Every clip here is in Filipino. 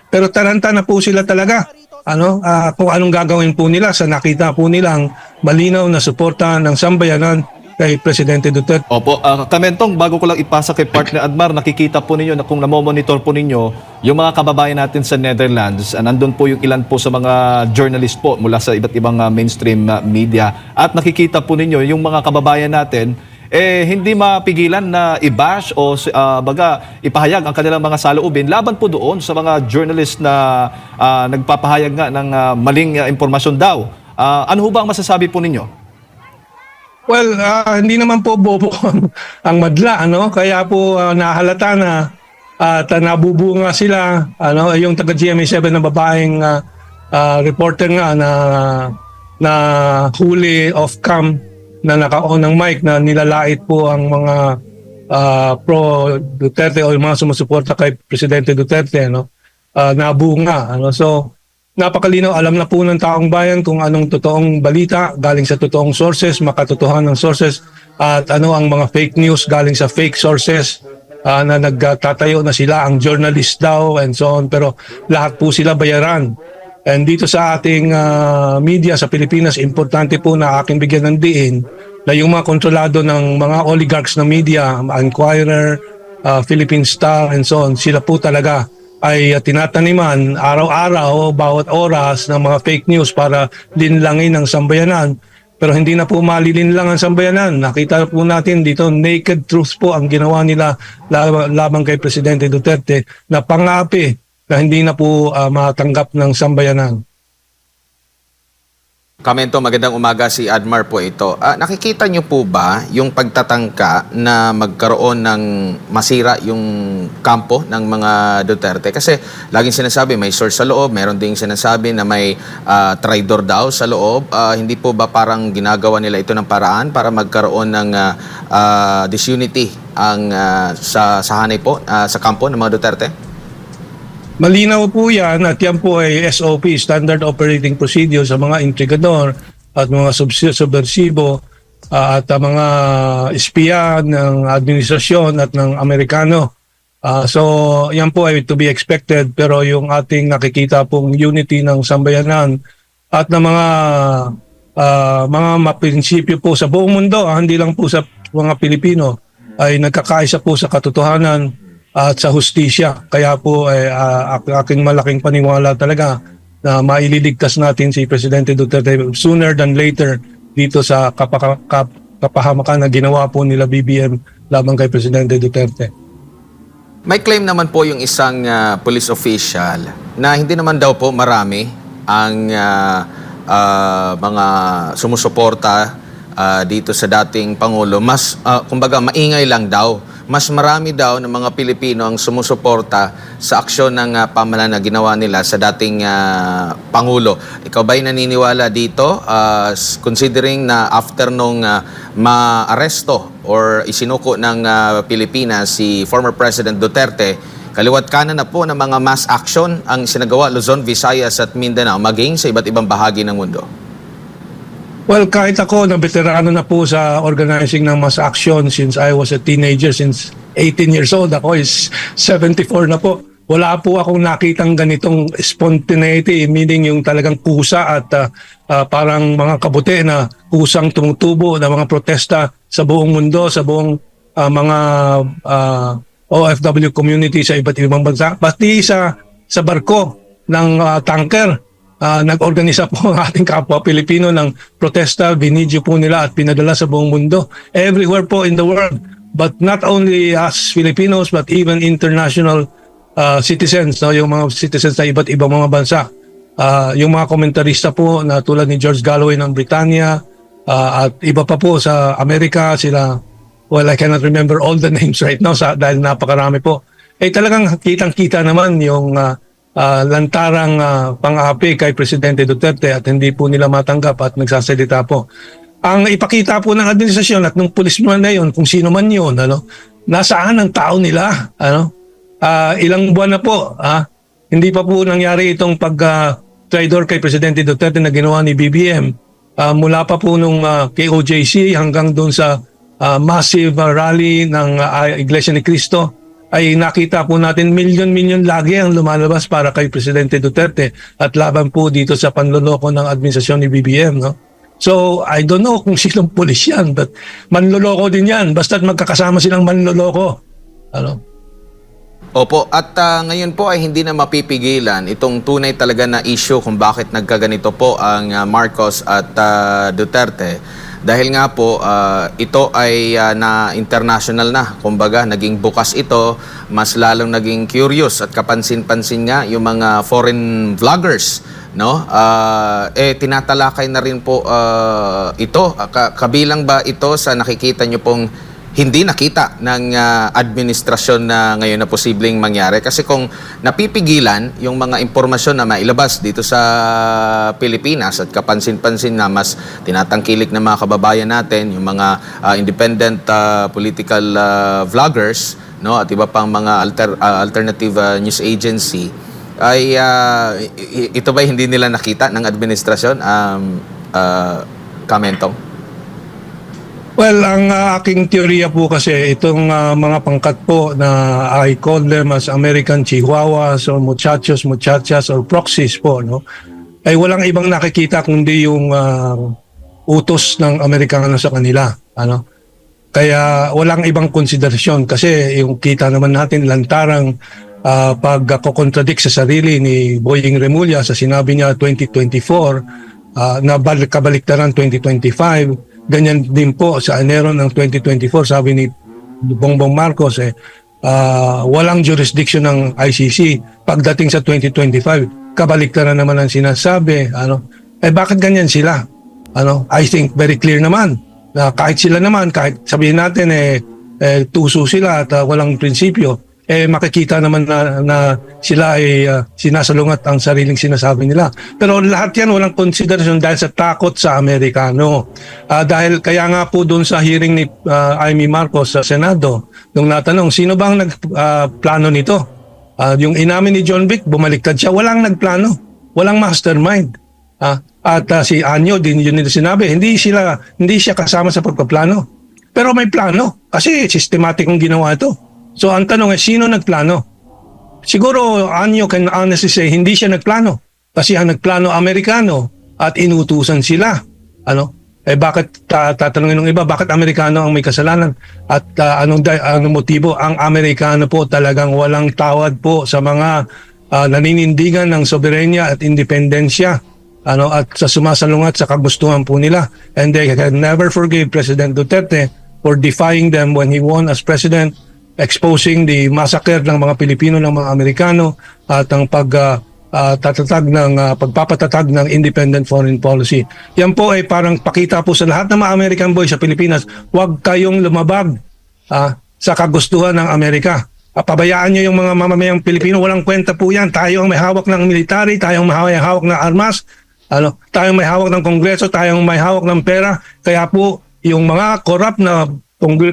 Pero taranta na po sila talaga. Kung anong gagawin po nila sa nakita po nilang malinaw na suporta ng sambayanan kay Presidente Duterte. Opo, Kamentong, bago ko lang ipasa kay Partner Admar, nakikita po ninyo na kung namomonitor po ninyo, yung mga kababayan natin sa Netherlands, nandun po yung ilan po sa mga journalist po mula sa iba't ibang mainstream media. At nakikita po ninyo yung mga kababayan natin, hindi mapigilan na i-bash o ipahayag ang kanilang mga saloobin laban po doon sa mga journalist na nagpapahayag nga ng maling impormasyon daw. Ano ho ba ang masasabi po ninyo? Well, hindi naman po bobo ang madla, Kaya po nahalata na at nabubunga sila, yung taga GMA7 na babaeng reporter nga na huli off cam na naka-on ng mic na nilalait po ang mga pro Duterte o yung mga sumusuporta kay Presidente Duterte, nabunga. So, napakalinaw, alam na po ng taong bayan kung anong totoong balita galing sa totoong sources, makatotohanan ng sources, at ano ang mga fake news galing sa fake sources na nagtatayo na sila ang journalist daw and so on. Pero lahat po sila bayaran. And dito sa ating media sa Pilipinas, importante po na aking bigyan ng diin na yung mga kontrolado ng mga oligarchs na media, Inquirer, Philippine Star and so on, sila po talaga ay tinataniman araw-araw, bawat oras ng mga fake news para linlangin ang sambayanan. Pero hindi na po malilinlang ang sambayanan. Nakita po natin dito, naked truth po ang ginawa nila laban kay Presidente Duterte na pangapi na hindi na po matanggap ng sambayanan. Kamento, magandang umaga, si Admar po ito. Nakikita niyo po ba yung pagtatangka na magkaroon ng masira yung kampo ng mga Duterte? Kasi laging sinasabi may source sa loob, meron ding sinasabi na may traidor daw sa loob. Hindi po ba parang ginagawa nila ito ng paraan para magkaroon ng disunity sa hanay po, sa kampo ng mga Duterte? Malinaw po yan at yan po ay SOP, Standard Operating Procedure sa mga intrigador at mga subversibo at mga espiya ng administrasyon at ng Amerikano. So yan po ay to be expected, pero yung ating nakikita pong unity ng sambayanan at ng mga maprinsipyo po sa buong mundo, hindi lang po sa mga Pilipino, ay nagkakaisa po sa katotohanan at sa hustisya. Kaya po aking malaking paniwala talaga na maililigtas natin si Presidente Duterte sooner than later dito sa kapahamakan na ginawa po nila BBM laban kay Presidente Duterte. May claim naman po yung isang police official na hindi naman daw po marami ang mga sumusuporta dito sa dating Pangulo. Mas, kumbaga, maingay lang daw. Mas marami daw ng mga Pilipino ang sumusuporta sa aksyon ng pamahalaan na ginawa nila sa dating Pangulo. Ikaw ba'y naniniwala dito? Considering na after nung ma-aresto or isinuko ng Pilipinas si former President Duterte, kaliwat kanan na po ng mga mass action ang sinagawa Luzon, Visayas at Mindanao maging sa iba't ibang bahagi ng mundo. Well, kahit ako na veterano na po sa organizing ng mass action since I was a teenager, since 18 years old, ako is 74 na po. Wala po akong nakitang ganitong spontaneity, meaning yung talagang kusa at parang mga kabute na kusang tumutubo na mga protesta sa buong mundo, sa buong mga OFW community sa iba't ibang bansa. Pati sa barko ng tanker, nag-organisa po ang ating kapwa Pilipino ng protesta, binidyo po nila at pinadala sa buong mundo. Everywhere po in the world. But not only us Filipinos, but even international citizens, yung mga citizens na iba't ibang mga bansa. Yung mga komentarista po na tulad ni George Galloway ng Britannia at iba pa po sa Amerika, sila, well, I cannot remember all the names right now dahil napakarami po. Talagang kitang-kita naman yung lantarang pang-api kay Presidente Duterte at hindi po nila matanggap at nagsasalita po. Ang ipakita po ng administrasyon at ng policeman na yun, kung sino man yun, nasaan ang tao nila? Ilang buwan na po, hindi pa po nangyari itong pag-traidor kay Presidente Duterte na ginawa ni BBM. Mula pa po nung KOJC hanggang doon sa massive rally ng Iglesia ni Cristo ay nakita po natin milyon-milyon lagi ang lumalabas para kay Presidente Duterte at laban po dito sa panloloko ng administrasyon ni BBM, no? So, I don't know kung sinong pulis yan, but manloloko din yan. Basta't magkakasama silang manloloko. Ano? Opo, at ngayon po ay hindi na mapipigilan itong tunay talaga na issue kung bakit nagkaganito po ang Marcos at Duterte. Dahil nga po, ito ay na international na. Kumbaga, naging bukas ito, mas lalong naging curious at kapansin-pansin nga yung mga foreign vloggers, no? Tinatalakay na rin po ito. Kabilang ba ito sa nakikita nyo pong hindi nakita ng administrasyon na ngayon na posibleng mangyari? Kasi kung napipigilan yung mga impormasyon na mailabas dito sa Pilipinas at kapansin-pansin na mas tinatangkilik ng mga kababayan natin, yung mga independent political vloggers, no, at iba pang mga alternative news agency, ay ito ba hindi nila nakita ng administrasyon? Kamentong? Well, ang aking teorya po kasi itong mga pangkat po na I call them as American Chihuahuas or muchachos, muchachas or proxies po, no? Ay walang ibang nakikita kundi yung utos ng Amerikano sa kanila, ano? Kaya walang ibang konsiderasyon kasi yung kita naman natin lantarang pagko-contradict sa sarili ni Boying Remulla sa sinabi niya 2024 na kabaliktaran 2025. Ganyan din po sa Enero ng 2024, sabi ni Bongbong Marcos, walang jurisdiction ng ICC. Pagdating sa 2025, kabaliktaran naman ang sinasabi. Bakit ganyan sila? I think very clear naman na kahit sila naman, kahit sabihin natin tuso sila at walang prinsipyo, makikita naman na sila ay sinasalungat ang sariling sinasabi nila. Pero lahat yan walang konsiderasyon dahil sa takot sa Amerikano. Dahil kaya nga po doon sa hearing ni Amy Marcos sa Senado, nung natanong, sino bang nagplano nito? Yung inamin ni John Vic, bumaliktad siya, walang nagplano, walang mastermind. At si Anyo, din yun nila sinabi, hindi siya kasama sa pagpaplano. Pero may plano, kasi systematic ang ginawa ito. So ang tanong ay sino nagplano? Siguro Anyo can honestly say hindi siya nagplano kasi ang nagplano Amerikano at inutusan sila. Bakit tatanungin ng iba bakit Amerikano ang may kasalanan at anong motibo? Ang Amerikano po talagang walang tawad po sa mga naninindigan ng soberenya at independensya at sa sumasalungat sa kagustuhan po nila, and they can never forgive President Duterte for defying them when he won as president, exposing the massacre ng mga Pilipino, ng mga Amerikano at ang pagpapatatag ng independent foreign policy. Yan po ay parang pakita po sa lahat ng mga American boys sa Pilipinas, huwag kayong lumabag sa kagustuhan ng Amerika. Pabayaan nyo yung mga mamamayang Pilipino, walang kwenta po yan. Tayo ang may hawak ng military, tayo ang may hawak ng armas, tayo ang may hawak ng kongreso, tayo ang may hawak ng pera. Kaya po yung mga corrupt na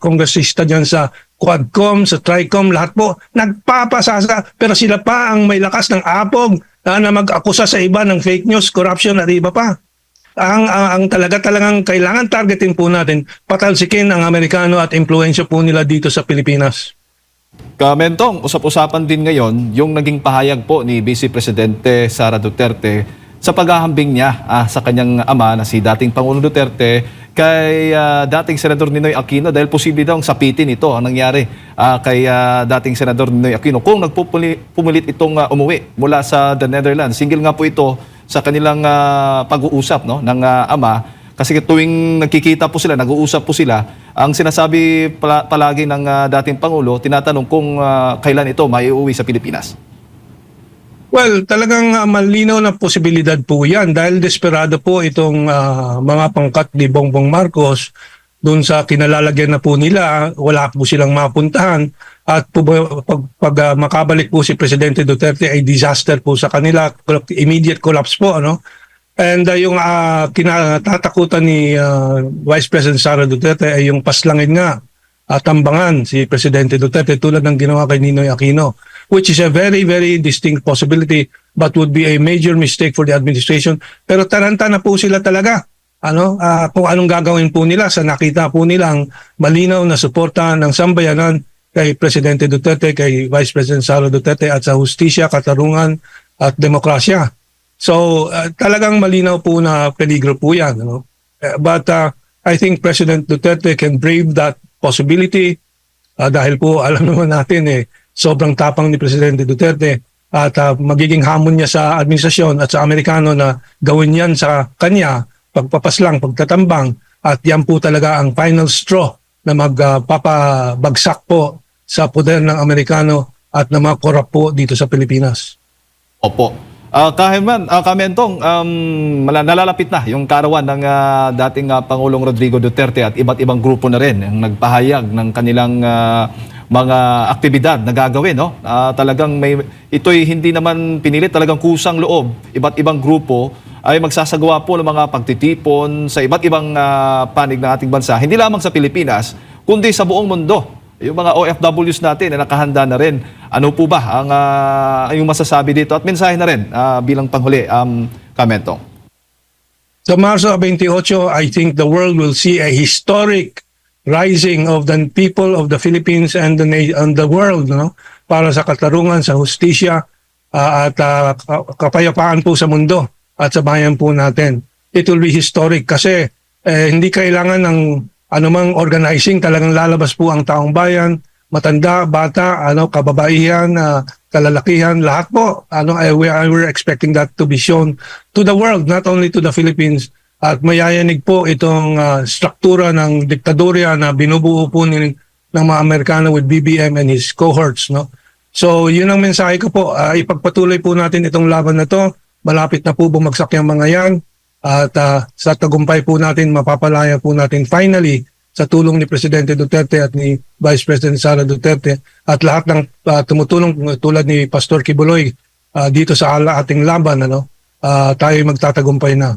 kongresista dyan sa Quadcom, sa Tricom, lahat po nagpapasasa, pero sila pa ang may lakas ng apog na mag-akusa sa iba ng fake news, corruption at iba pa. Ang talagang kailangan targetin po natin, patalsikin ang Amerikano at impluensya po nila dito sa Pilipinas. Kamentong, usap-usapan din ngayon yung naging pahayag po ni Vice Presidente Sara Duterte sa paghahambing niya sa kanyang ama na si dating Pangulong Duterte kay dating Senador Ninoy Aquino dahil posible daw ang sapitin ito ang nangyari kay dating Senador Ninoy Aquino kung nagpupumilit itong umuwi mula sa the Netherlands. Single nga po ito sa kanilang pag-uusap ng ama kasi tuwing nagkikita po sila, nag-uusap po sila, ang sinasabi palagi ng dating Pangulo, tinatanong kung kailan ito maiuwi sa Pilipinas. Well, talagang malinaw na posibilidad po yan dahil desperado po itong mga pangkat ni Bongbong Marcos doon sa kinalalagyan na po nila, wala po silang mapuntahan at pag makabalik po si Presidente Duterte ay disaster po sa kanila, immediate collapse po. And yung kinatatakutan ni Vice President Sara Duterte ay yung paslangin nga tambangan si Presidente Duterte tulad ng ginawa kay Ninoy Aquino, which is a very, very distinct possibility but would be a major mistake for the administration. Pero taranta na po sila talaga kung anong gagawin po nila sa nakita po nilang malinaw na suporta ng sambayanan kay Presidente Duterte, kay Vice President Sara Duterte at sa hustisya, katarungan at demokrasya. So talagang malinaw po na peligro po yan. Ano? But I think President Duterte can brave that possibility dahil po alam naman natin sobrang tapang ni Presidente Duterte at magiging hamon niya sa administrasyon at sa Amerikano na gawin yan sa kanya, pagpapaslang, pagtatambang, at yan po talaga ang final straw na magpapabagsak po sa poder ng Amerikano at ng mga korap po dito sa Pilipinas. Opo. Kamentong, nalalapit na yung karawan ng dating Pangulong Rodrigo Duterte at iba't ibang grupo na rin ang nagpahayag ng kanilang mga aktibidad na gagawin. No? Talagang ito'y hindi naman pinilit, talagang kusang loob. Iba't ibang grupo ay magsasagawa po ng mga pagtitipon sa iba't ibang panig ng ating bansa, hindi lamang sa Pilipinas, kundi sa buong mundo. Yung mga OFWs natin na nakahanda na rin. Ano po ba ang yung masasabi dito? At mensahe na rin bilang panghuli, Kamentong. Sa Marso 28, I think the world will see a historic rising of the people of the Philippines and the world, no? Para sa katarungan, sa hustisya at kapayapaan po sa mundo at sa bayan po natin. It will be historic kasi hindi kailangan ng anumang organizing, talagang lalabas po ang taong bayan, matanda, bata, kababaihan, kalalakihan, lahat po. We're expecting that to be shown to the world, not only to the Philippines. At mayayanig po itong struktura ng diktadorya na binubuo po ng mga Amerikano with BBM and his cohorts. No? So yun ang mensahe ko po. Ipagpatuloy po natin itong laban na to. Malapit na po bumagsak yung mga yan. At sa tagumpay po natin, mapapalaya po natin finally sa tulong ni Presidente Duterte at ni Vice President Sara Duterte at lahat ng tumutulong tulad ni Pastor Kibuloy dito sa ating laban, tayo magtatagumpay na.